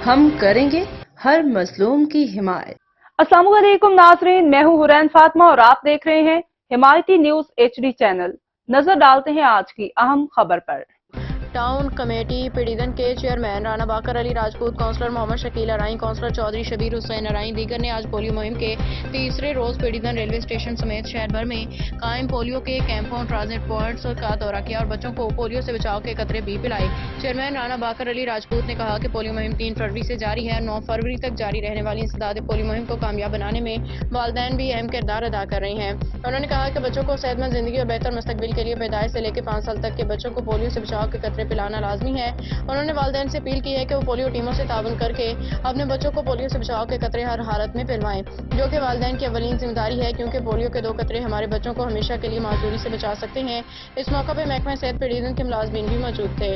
ہم کریں گے ہر مظلوم کی حمایت۔ السلام علیکم ناظرین، میں ہوں حورین فاطمہ اور آپ دیکھ رہے ہیں حمایتی نیوز HD چینل۔ نظر ڈالتے ہیں آج کی اہم خبر پر۔ ٹاؤن کمیٹی پیڑیدن کے چیئرمین رانا باقر علی راجپوت، کونسلر محمد شکیل ارائیں، کونسلر چودھری شبیر حسین ارائیں دیگر نے آج پولیو مہم کے تیسرے روز پیڑیدن ریلوے اسٹیشن سمیت شہر بھر میں قائم پولیو کے کیمپوں، ٹرانزٹ پوائنٹس کا دورہ کیا اور بچوں کو پولیو سے بچاؤ کے قطرے بھی پلائے۔ چیئرمین رانا باقر علی راجپوت نے کہا کہ پولیو مہم 3 فروری سے جاری ہے اور 9 فروری تک جاری رہنے والی انسداد پولیو مہم کو کامیاب بنانے میں والدین بھی اہم کردار ادا کر رہے ہیں۔ انہوں نے کہا کہ بچوں کو صحت مند زندگی اور بہتر مستقبل کے لیے پیدائش سے لے کے 5 سال تک کے بچوں کو پولیو سے بچاؤ کے قطرے پلانا لازمی ہے۔ انہوں نے والدین سے اپیل کی ہے کہ وہ پولیو ٹیموں سے تعاون کر کے اپنے بچوں کو پولیو سے بچاؤ کے قطرے ہر حالت میں پلوائیں، جو کہ والدین کی اولین ذمہ داری ہے، کیونکہ پولیو کے 2 قطرے ہمارے بچوں کو ہمیشہ کے لیے معذوری سے بچا سکتے ہیں۔ اس موقع پہ محکمہ صحت پیڑیدن کے ملازمین بھی موجود تھے۔